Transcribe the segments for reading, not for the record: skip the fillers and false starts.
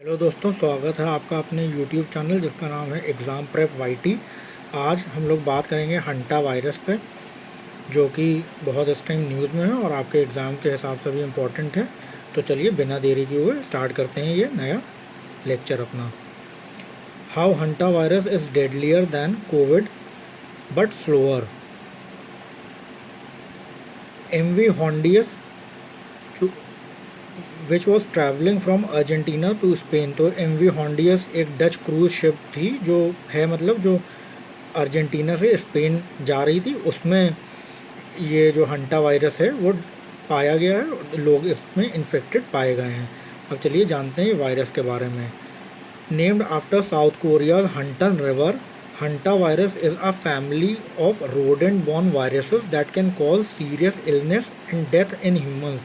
Hello दोस्तों, स्वागत है आपका अपने यूट्यूब चैनल जिसका नाम है एग्ज़ाम प्रेप वाईटी। आज हम लोग बात करेंगे हंटा वायरस पे, जो कि बहुत इस टाइम न्यूज़ में है और आपके एग्ज़ाम के हिसाब से भी इम्पोर्टेंट है। तो चलिए बिना देरी किए हुए स्टार्ट करते हैं ये नया लेक्चर अपना। How hanta virus is deadlier than COVID but slower. MV Hondius which was travelling from Argentina to Spain. तो MV हॉन्डियस एक डच क्रूज़ शिप थी जो है, मतलब जो अर्जेंटीना से स्पेन जा रही थी, उसमें ये जो हंटा वायरस है वो पाया गया है, लोग इसमें इन्फेक्टेड पाए गए हैं। अब चलिए जानते हैं वायरस के बारे में। Named after South Korea's Hantan River, hanta virus is a family of rodent borne viruses that can cause serious illness and death in humans.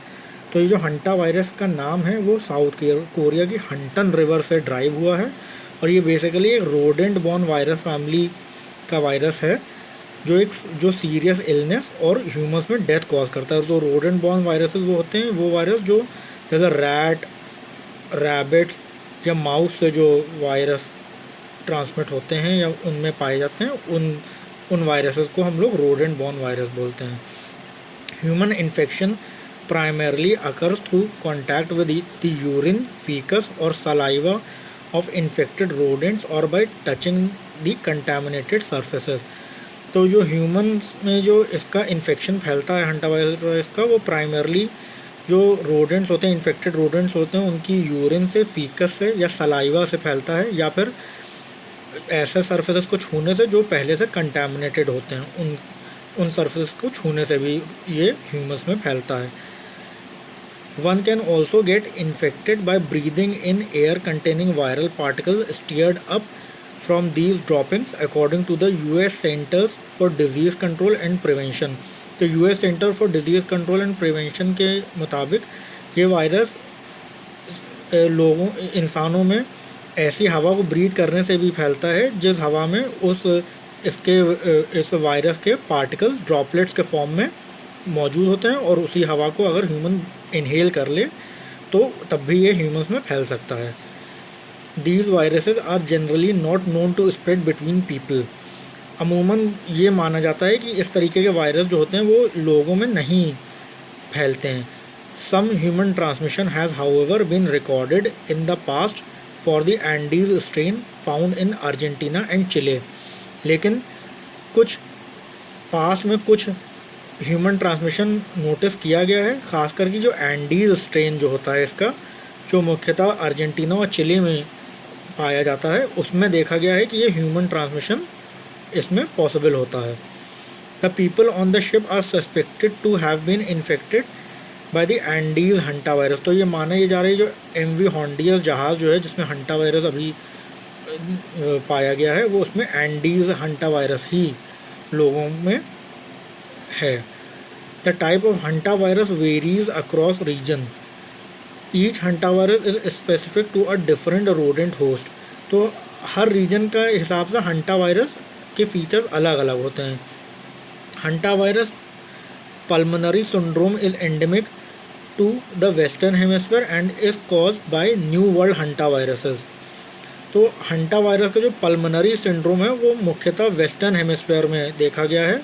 तो ये जो हंटा वायरस का नाम है वो साउथ कोरिया की हंटन रिवर से ड्राइव हुआ है, और ये बेसिकली एक रोडेंट बॉर्न वायरस फैमिली का वायरस है जो सीरियस इलनेस और ह्यूमंस में डेथ कॉज करता है। तो रोडेंट बॉर्न वायरसेस वो होते हैं, वो वायरस जो जैसे रैट, रैबिट्स या माउस से जो वायरस ट्रांसमिट होते हैं या उनमें पाए जाते हैं, उन वायरसेस को हम लोग रोडेंट बॉर्न वायरस बोलते हैं। Human infection primarily occurs through contact with the urine, feces or saliva of infected rodents or by touching the contaminated surfaces। तो जो ह्यूमंस में जो इसका इन्फेक्शन फैलता है हंटा वायरस का, वो प्राइमरली जो रोडेंट्स होते हैं, इन्फेक्टेड रोडेंट्स होते हैं, उनकी यूरिन से, फीकस से या सलाइवा से फैलता है, या फिर ऐसे सरफेसेस को छूने से जो पहले से कंटामिनेटेड होते हैं, उन सरफेस को छूने से भी ये ह्यूमंस में फैलता है। One can also get infected by breathing in air containing viral particles stirred up from these droppings, according to the US Centers for Disease Control and Prevention। तो US Center for Disease Control and Prevention के मुताबिक ये virus इंसानों में ऐसी हवा को breathe करने से भी फैलता है जिस हवा में इस वायरस के पार्टिकल्स ड्रॉपलेट्स के फॉर्म में मौजूद होते हैं, और उसी हवा को अगर ह्यूमन इनहेल कर ले तो तब भी ये ह्यूमंस में फैल सकता है। These viruses are generally not known to spread between people. अमूमन ये माना जाता है कि इस तरीके के वायरस जो होते हैं वो लोगों में नहीं फैलते हैं। Some human transmission has however been recorded in the past for the Andes strain found in Argentina and Chile. लेकिन कुछ पास्ट में कुछ ह्यूमन ट्रांसमिशन नोटिस किया गया है, ख़ासकर कि जो एंडीज स्ट्रेन जो होता है इसका, जो मुख्यतः अर्जेंटीना और चिली में पाया जाता है, उसमें देखा गया है कि ये ह्यूमन ट्रांसमिशन इसमें पॉसिबल होता है। The people on the ship are suspected to have been infected by the Andes hanta virus. तो ये माना ये जा रहा है जो MV हॉन्डियस जहाज़ जो है जिसमें हंटा वायरस अभी पाया गया है, वो उसमें एंडीज हंटा वायरस ही लोगों में है। The type of hanta virus varies across region. Each hanta virus is specific to a different rodent host। तो हर रीजन का हिसाब से हंटा वायरस के फीचर्स अलग अलग होते हैं। Hanta virus pulmonary syndrome is endemic to the western hemisphere and is caused by new world hanta viruses. तो हंटा वायरस का जो पल्मोनरी सिंड्रोम है वो मुख्यतः वेस्टर्न हेमिस्फीयर में देखा गया है,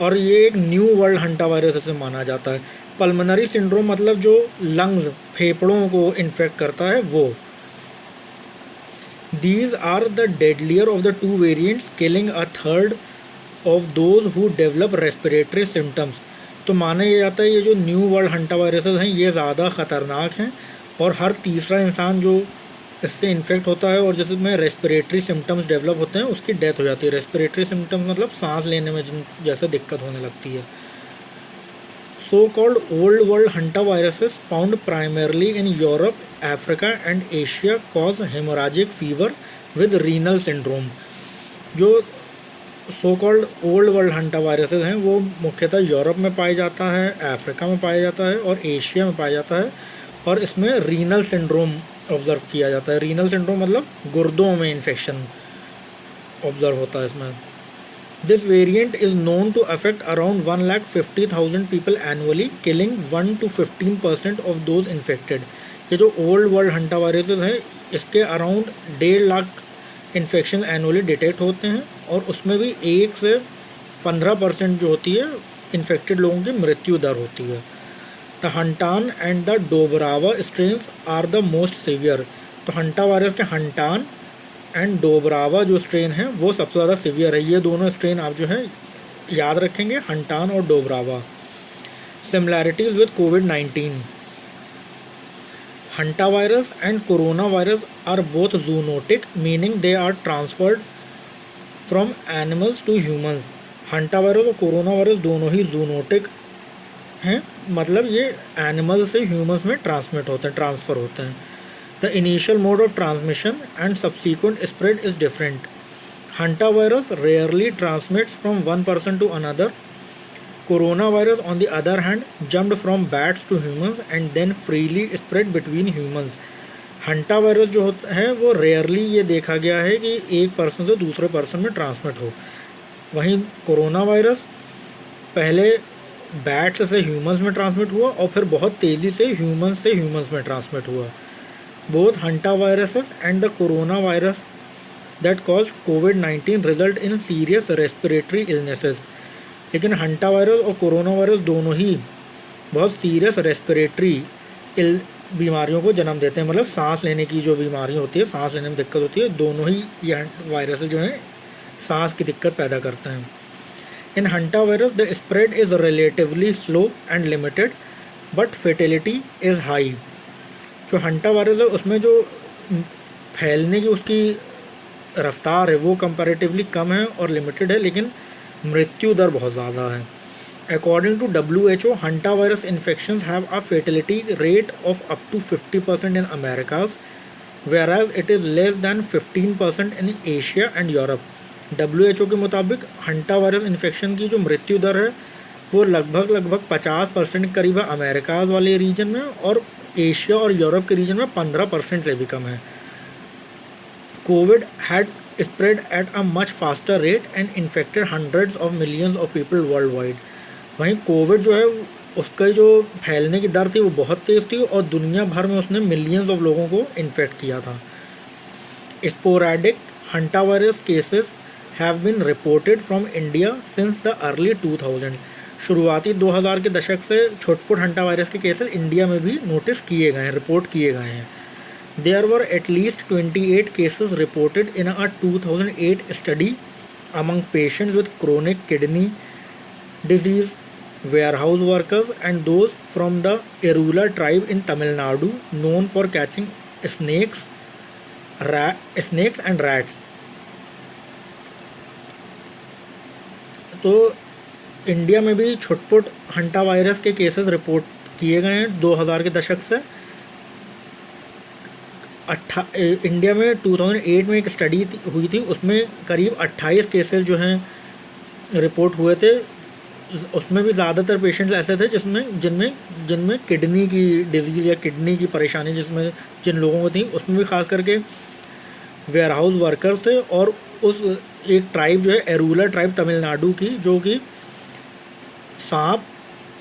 और ये एक न्यू वर्ल्ड हंटा वायरस से माना जाता है। पल्मोनरी सिंड्रोम मतलब जो लंग्स, फेफड़ों को इन्फेक्ट करता है वो। These are the deadlier of the two variants, killing a third of those who develop respiratory symptoms. तो माना यह जाता है ये जो न्यू वर्ल्ड हंटा वायरसेस हैं ये ज़्यादा ख़तरनाक हैं, और हर तीसरा इंसान जो इससे इन्फेक्ट होता है और जिसमें रेस्पिरेटरी सिम्टम्स डेवलप होते हैं उसकी डेथ हो जाती है। रेस्पिरेटरी सिम्टम्स मतलब सांस लेने में जैसे दिक्कत होने लगती है। So called old world hanta viruses found primarily in Europe, Africa and Asia cause haemorrhagic fever with renal syndrome. जो so called old world hanta viruses हैं वो मुख्यतः यूरोप में पाया जाता है, अफ्रीका में पाया जाता है और एशिया में पाया जाता है, और इसमें रीनल सिंड्रोम ऑब्ज़र्व किया जाता है। रीनल सिंड्रोम मतलब गुर्दों में इन्फेक्शन ऑब्ज़र्व होता है इसमें। This variant is known to affect around 1,50,000 people annually, killing 1 to 15% of those infected. ये जो ओल्ड वर्ल्ड हंटा वायरसेस है, इसके around 1.5 lakh infection annually detect होते हैं, और उसमें भी 1 से 15% जो होती है इन्फेक्टेड लोगों की मृत्यु दर होती है। The Hantaan and the Dobrava strains are the most severe. तो हंटा वायरस के हंटान एंड डोबरावा जो स्ट्रेन है वो सबसे ज़्यादा सीवियर है। ये दोनों स्ट्रेन आप जो है याद रखेंगे, हंटान और डोबरावा। सिमिलैरिटीज़ विद कोविड-19। Hantavirus and coronavirus are both zoonotic, meaning they are transferred from animals to humans. हंटावायरस और कोरोना वायरस दोनों ही जूनोटिक हैं, मतलब ये एनिमल से ह्यूमंस में ट्रांसफ़र होते हैं। The initial mode of transmission and subsequent spread is different. Hantavirus rarely transmits from one person to another. Coronavirus, on the other hand, jumped from bats to humans and then freely spread between humans. Hanta virus जो होता है वो rarely ये देखा गया है कि एक पर्सन से दूसरे पर्सन में ट्रांसमिट हो। वहीं कोरोना वायरस पहले बैट्स से ह्यूमंस में ट्रांसमिट हुआ और फिर बहुत तेज़ी से ह्यूमंस में ट्रांसमिट हुआ। Both hanta viruses and the corona virus that cause covid result in serious respiratory illnesses. लेकिन हंटा वायरस और कोरोना वायरस दोनों ही बहुत सीरियस रेस्पिरेटरी बीमारियों को जन्म देते हैं, मतलब सांस लेने की जो बीमारी होती है, सांस लेने में दिक्कत होती है, दोनों ही ये वायरस जो हैं सांस की दिक्कत पैदा करते हैं। In hanta virus the spread is relatively slow and limited but fatality is high. जो हंटा वायरस है उसमें जो फैलने की उसकी रफ्तार है वो कंपैरेटिवली कम है और लिमिटेड है, लेकिन मृत्यु दर बहुत ज़्यादा है। According to WHO, hanta virus infections have a fatality rate of up to 50% in Americas, whereas it is less than 15% in Asia and Europe. WHO के मुताबिक हंटा वायरस इन्फेक्शन की जो मृत्यु दर है वो लगभग 50% करीब है अमेरिकाज वाले रीजन में, और एशिया और यूरोप के रीजन में 15% से भी कम है। Covid had spread at a much faster rate and infected hundreds of millions of people worldwide. वहीं कोविड जो है उसका जो फैलने की दर थी वो बहुत तेज़ थी और दुनिया भर में उसने मिलियंस ऑफ लोगों को इन्फेक्ट किया था। Sporadic hanta virus cases have been reported from India since the early 2000। शुरुआती 2000 के दशक से छोटपुट हंटा वायरस के केसेस इंडिया में भी नोटिस किए गए हैं, रिपोर्ट किए गए हैं। There were at least 28 cases reported in a 2008 study among patients with chronic kidney disease, warehouse workers, and those from the Erula tribe in Tamil Nadu, known for catching snakes and rats. तो India में भी छुटपुट hanta virus के cases report किए गए हैं 2000 के दशक से। इंडिया में 2008 में एक स्टडी हुई थी, उसमें करीब 28 केसेस जो हैं रिपोर्ट हुए थे। उसमें भी ज़्यादातर पेशेंट्स ऐसे थे जिनमें किडनी की डिजीज़ या किडनी की परेशानी जिन लोगों को थी, उसमें भी ख़ास करके वेयर हाउस वर्कर्स थे। और उस एक ट्राइब जो है एरूला ट्राइब तमिलनाडु की, जो कि सांप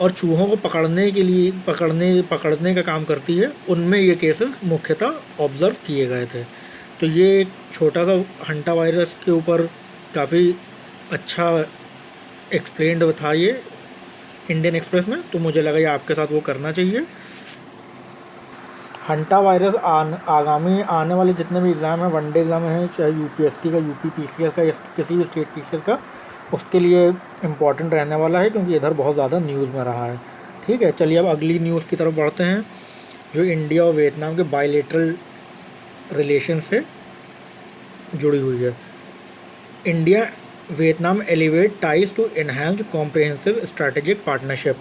और चूहों को पकड़ने का काम करती है, उनमें ये केसेस मुख्यतः ऑब्ज़र्व किए गए थे। तो ये एक छोटा सा हंटा वायरस के ऊपर काफ़ी अच्छा एक्सप्लेन्ड था ये इंडियन एक्सप्रेस में, तो मुझे लगा ये आपके साथ वो करना चाहिए। हंटा वायरस आगामी आने वाले जितने भी एग्ज़ाम हैं, वनडे एग्ज़ाम हैं, चाहे UPSC का, UP PCS का या किसी भी स्टेट PCS का, उसके लिए इम्पॉर्टेंट रहने वाला है, क्योंकि इधर बहुत ज़्यादा न्यूज़ में रहा है। ठीक है, चलिए अब अगली न्यूज़ की तरफ बढ़ते हैं, जो इंडिया और वियतनाम के बायलैटरल रिलेशन से जुड़ी हुई है। India Vietnam elevate ties to enhance comprehensive strategic partnership.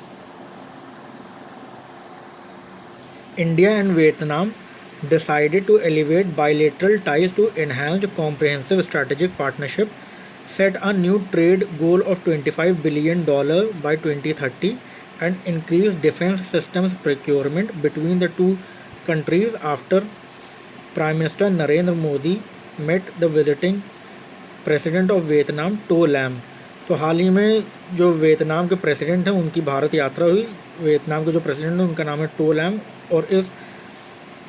India and Vietnam decided to elevate bilateral ties to enhance comprehensive strategic partnership, set a new trade goal of $25 billion by 2030, and increase defense systems procurement between the two countries after Prime Minister Narendra Modi met the visiting President of Vietnam, To Lam। तो हाल ही में जो Vietnam के president हैं उनकी भारत यात्रा हुई। Vietnam के जो प्रेसिडेंट हैं उनका नाम है टो लैम, और इस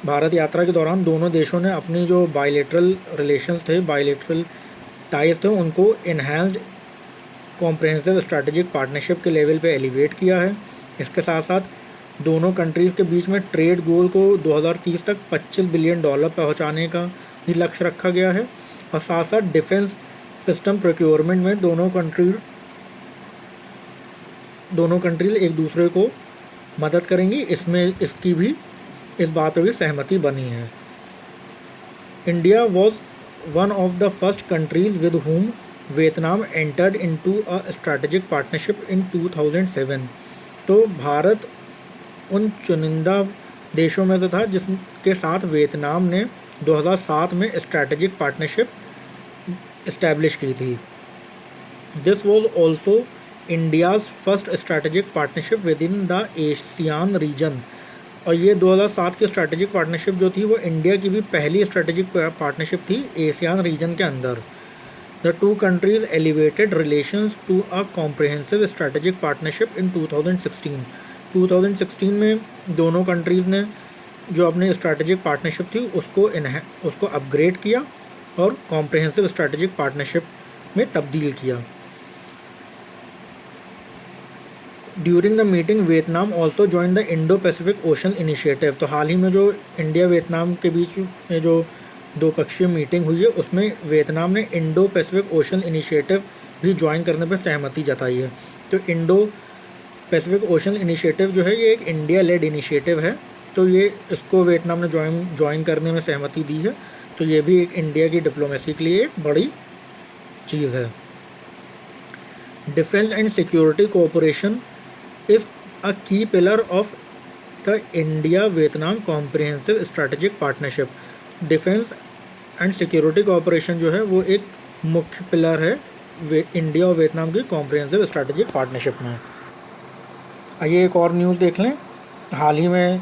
भारत यात्रा के दौरान दोनों देशों ने अपनी जो बायलैटरल रिलेशंस थे, बायलैटरल टाइज थे, उनको इन्हांस्ड कॉम्प्रहेंसिव स्ट्रैटेजिक पार्टनरशिप के लेवल पे एलिवेट किया है। इसके साथ साथ दोनों कंट्रीज़ के बीच में ट्रेड गोल को 2030 तक $25 बिलियन पहुंचाने का भी लक्ष्य रखा गया है। और साथ साथ डिफेंस सिस्टम प्रोक्योरमेंट में दोनों कंट्रीज एक दूसरे को मदद करेंगी, इस बात पर भी सहमति बनी है। India was one of the first countries with whom Vietnam entered into a strategic partnership in 2007। तो भारत उन चुनिंदा देशों में से था जिसके साथ वियतनाम ने 2007 में स्ट्रैटेजिक पार्टनरशिप इस्टेब्लिश की थी। This was also India's first strategic partnership within the ASEAN region. और ये 2007 की स्ट्रैटेजिक पार्टनरशिप जो थी वो इंडिया की भी पहली स्ट्रैटेजिक पार्टनरशिप थी एशियान रीजन के अंदर। The two countries elevated relations to a comprehensive strategic partnership in 2016 में दोनों कंट्रीज़ ने जो अपनी स्ट्रैटेजिक पार्टनरशिप थी उसको अपग्रेड किया और कॉम्प्रिहेंसिव स्ट्रैटेजिक पार्टनरशिप में तब्दील किया। During the meeting Vietnam also join the Indo Pacific ocean initiative. तो हाल ही में जो इंडिया वियतनाम के बीच में जो द्विपक्षीय मीटिंग हुई है उसमें वियतनाम ने इंडो पैसिफिक ओशन इनिशिएटिव भी ज्वाइन करने पर सहमति जताई है। तो इंडो पैसिफिक ओशन इनिशिएटिव जो है ये एक इंडिया लेड इनिशिएटिव है, तो ये इसको वियतनाम ने ज्वाइन करने में सहमति दी है। तो ये भी एक इंडिया की डिप्लोमेसी के लिए एक बड़ी चीज़ है। Defence and security cooperation is a key pillar of the India Vietnam comprehensive strategic partnership. Defence and security cooperation जो है वो एक मुख्य पिलर है इंडिया और वियतनाम की कॉम्प्रिहेंसिव स्ट्रैटेजिक पार्टनरशिप में। आइए एक और न्यूज़ देख लें। हाल ही में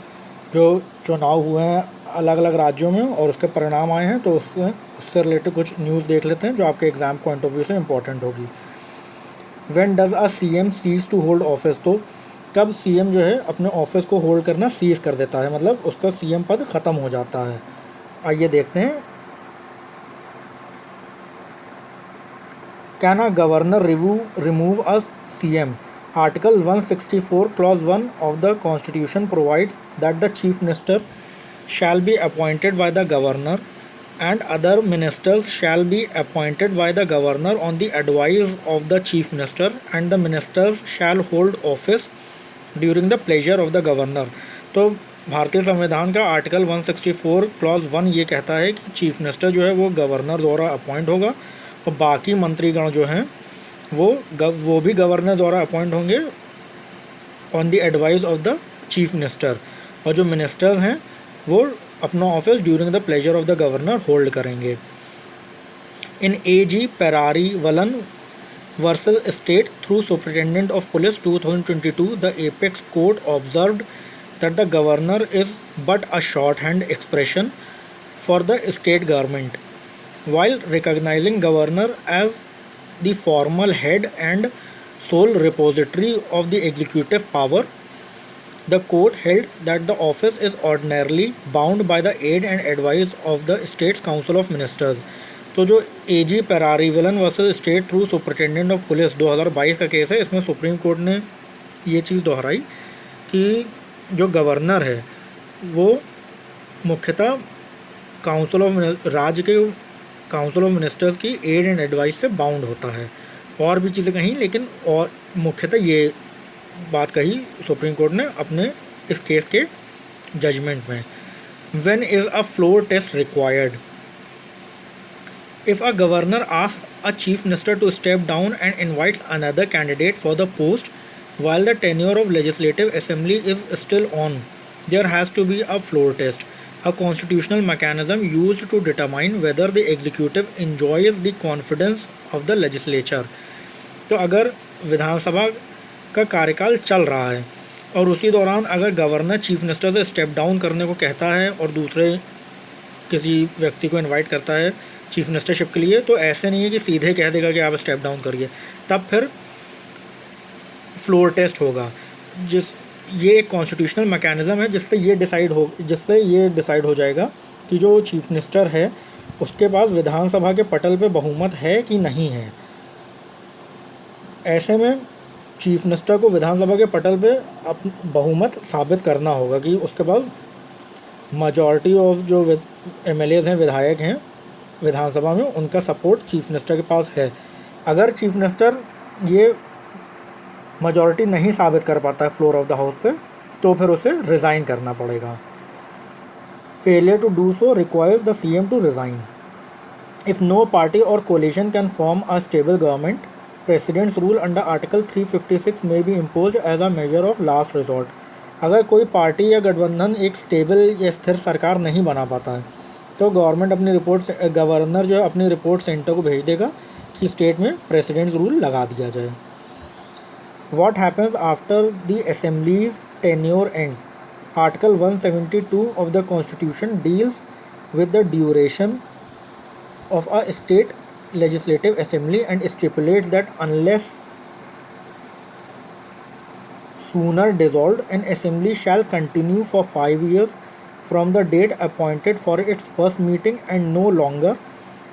जो चुनाव हुए हैं अलग अलग राज्यों में और उसके परिणाम आए हैं, तो उससे रिलेटेड कुछ न्यूज़ देख लेते हैं जो आपके एग्ज़ाम पॉइंट ऑफ व्यू से इम्पोर्टेंट होगी। When does a CM cease to hold office. तो कब CM जो है अपने ऑफिस को होल्ड करना सीज कर देता है, मतलब उसका CM पद ख़त्म हो जाता है। आइए देखते हैं। Can a governor remove a CM। Article 164 clause 1 of the Constitution provides that the Chief Minister shall be appointed by the Governor and other ministers shall be appointed by the Governor on the advice of the Chief Minister, and the ministers shall hold office during the pleasure of the Governor। तो भारतीय संविधान का article 164 clause 1 ये कहता है कि chief minister जो है वो गवर्नर द्वारा अपॉइंट होगा और बाकी मंत्रीगण जो हैं वो भी गवर्नर द्वारा अपॉइंट होंगे on the advice of the chief minister. और जो मिनिस्टर्स हैं वो अपना office during the pleasure of the governor hold करेंगे। इन AG Perarivalan versus state through superintendent of police 2022 the apex court observed that the governor is but a short hand expression for the state government while recognizing governor as the formal head and sole repository of the executive power. The court held that the office is ordinarily bound by the aid and advice of the State's Council of Ministers। तो जो AG Perarivalan versus state through superintendent of police 2022 का case है, इसमें supreme court ने ये चीज़ दोहराई कि जो गवर्नर है वो मुख्यतः राज्य के काउंसिल ऑफ मिनिस्टर्स की एड एंड एडवाइस से बाउंड होता है। और भी चीज़ें कहीं, लेकिन और मुख्यतः ये बात कही सुप्रीम कोर्ट ने अपने इस केस के जजमेंट में। When is a floor test required. If a governor asks a chief minister to step down and invites another candidate for the post while the tenure of legislative assembly is still on, there has to be a floor test, a constitutional mechanism used to determine whether the executive enjoys the confidence of the legislature। तो अगर विधानसभा का कार्यकाल चल रहा है और उसी दौरान अगर गवर्नर चीफ मिनिस्टर से स्टेप डाउन करने को कहता है और दूसरे किसी व्यक्ति को इनवाइट करता है चीफ मिनिस्टरशिप के लिए, तो ऐसे नहीं है कि सीधे कह देगा कि आप स्टेप डाउन करिए, तब फिर फ्लोर टेस्ट होगा ये एक कॉन्स्टिट्यूशनल मैकेनिज़्म है जिससे ये डिसाइड हो जाएगा कि जो चीफ मिनिस्टर है उसके पास विधानसभा के पटल पे बहुमत है कि नहीं है। ऐसे में चीफ मिनिस्टर को विधानसभा के पटल पे बहुमत साबित करना होगा कि उसके पास majority ऑफ जो MLAs हैं, विधायक हैं विधानसभा में, उनका सपोर्ट चीफ मिनिस्टर के पास है। अगर चीफ मिनिस्टर ये majority नहीं साबित कर पाता है फ्लोर ऑफ द हाउस पे, तो फिर उसे रिज़ाइन करना पड़ेगा। Failure to do so requires the CM to resign. If no party or coalition can form a stable government, president's rule under article 356 may be impose as a measure of last resort. अगर कोई party या गठबंधन एक stable या स्थिर सरकार नहीं बना पाता है तो गवर्नर जो है अपनी रिपोर्ट सेंटर को भेज देगा कि स्टेट में प्रेसिडेंट रूल लगा दिया जाए। What happens after the assembly's tenure ends? Article 172 of the Constitution deals with the duration of a state legislative assembly and stipulates that unless sooner dissolved, an assembly shall continue for 5 years from the date appointed for its first meeting and no longer,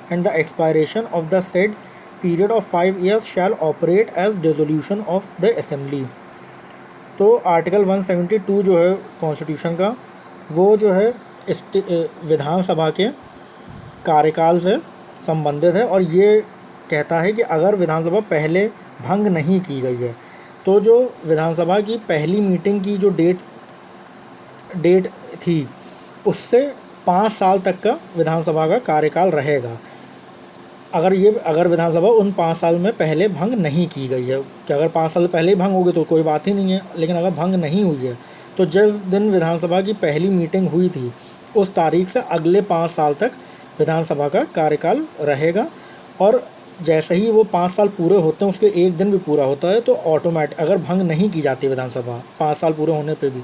and the expiration of the said period of 5 years shall operate as dissolution of the assembly। तो article 172 जो है constitution का, वो जो है विधानसभा के कार्यकाल से संबंधित है और ये कहता है कि अगर विधानसभा पहले भंग नहीं की गई है तो जो विधानसभा की पहली मीटिंग की जो डेट थी उससे 5 साल तक का विधानसभा का कार्यकाल रहेगा। अगर विधानसभा उन 5 साल में पहले भंग नहीं की गई है, कि अगर 5 साल पहले ही भंग हो गई तो कोई बात ही नहीं है, लेकिन अगर भंग नहीं हुई है तो जिस दिन विधानसभा की पहली मीटिंग हुई थी उस तारीख से अगले 5 साल तक विधानसभा का कार्यकाल रहेगा। और जैसे ही वो 5 साल पूरे होते हैं, उसके एक दिन भी पूरा होता है तो अगर भंग नहीं की जाती विधानसभा 5 साल पूरे होने पे भी,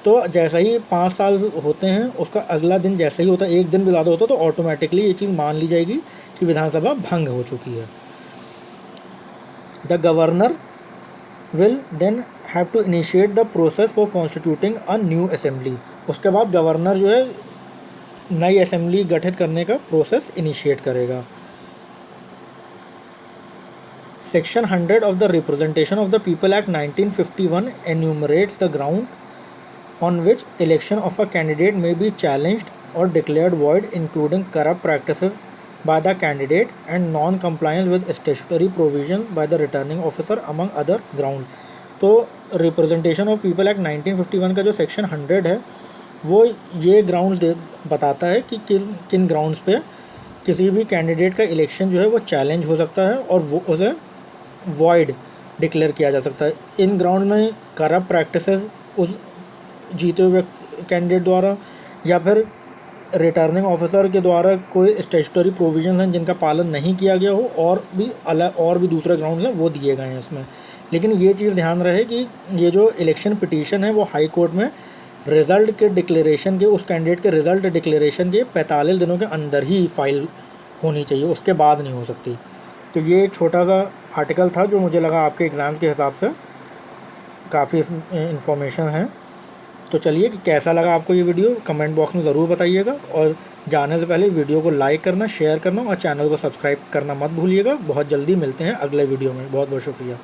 तो जैसे ही 5 साल होते हैं उसका अगला दिन जैसे ही होता है, एक दिन भी ज़्यादा होता है, तो ऑटोमेटिकली ये चीज़ मान ली जाएगी कि विधानसभा भंग हो चुकी है। The governor will then have to initiate the process for constituting a new assembly. उसके बाद गवर्नर जो है नई असेंबली गठित करने का प्रोसेस इनिशिएट करेगा। Section 100 of the Representation of the People Act 1951 enumerates the ground on which election of a candidate may be challenged or declared void, including corrupt practices by the candidate and non-compliance with statutory provisions by the returning officer, among other grounds। तो representation of people act 1951 का जो section 100 है वो ये grounds बताता है कि किन ग्राउंड्स पे किसी भी कैंडिडेट का इलेक्शन जो है वो चैलेंज हो सकता है और वो उसे वॉइड डिक्लेयर किया जा सकता है। इन ग्राउंड में करप्ट प्रैक्टिसेस उस जीते हुए कैंडिडेट द्वारा या फिर रिटर्निंग ऑफिसर के द्वारा कोई स्टैट्यूटरी प्रोविजन हैं जिनका पालन नहीं किया गया हो, और भी दूसरे ग्राउंड हैं वो दिए गए हैं इसमें। लेकिन ये चीज़ ध्यान रहे कि ये जो इलेक्शन पिटीशन है वो हाई कोर्ट में रिज़ल्ट के डिक्लेरेशन के, उस कैंडिडेट के रिज़ल्ट डिक्लेरेशन के 45 दिनों के अंदर ही फाइल होनी चाहिए, उसके बाद नहीं हो सकती। तो ये एक छोटा सा आर्टिकल था जो मुझे लगा आपके एग्ज़ाम के हिसाब से काफ़ी इन्फॉर्मेशन है। तो चलिए कि कैसा लगा आपको ये वीडियो कमेंट बॉक्स में ज़रूर बताइएगा, और जाने से पहले वीडियो को लाइक करना, शेयर करना और चैनल को सब्सक्राइब करना मत भूलिएगा। बहुत जल्दी मिलते हैं अगले वीडियो में। बहुत बहुत शुक्रिया।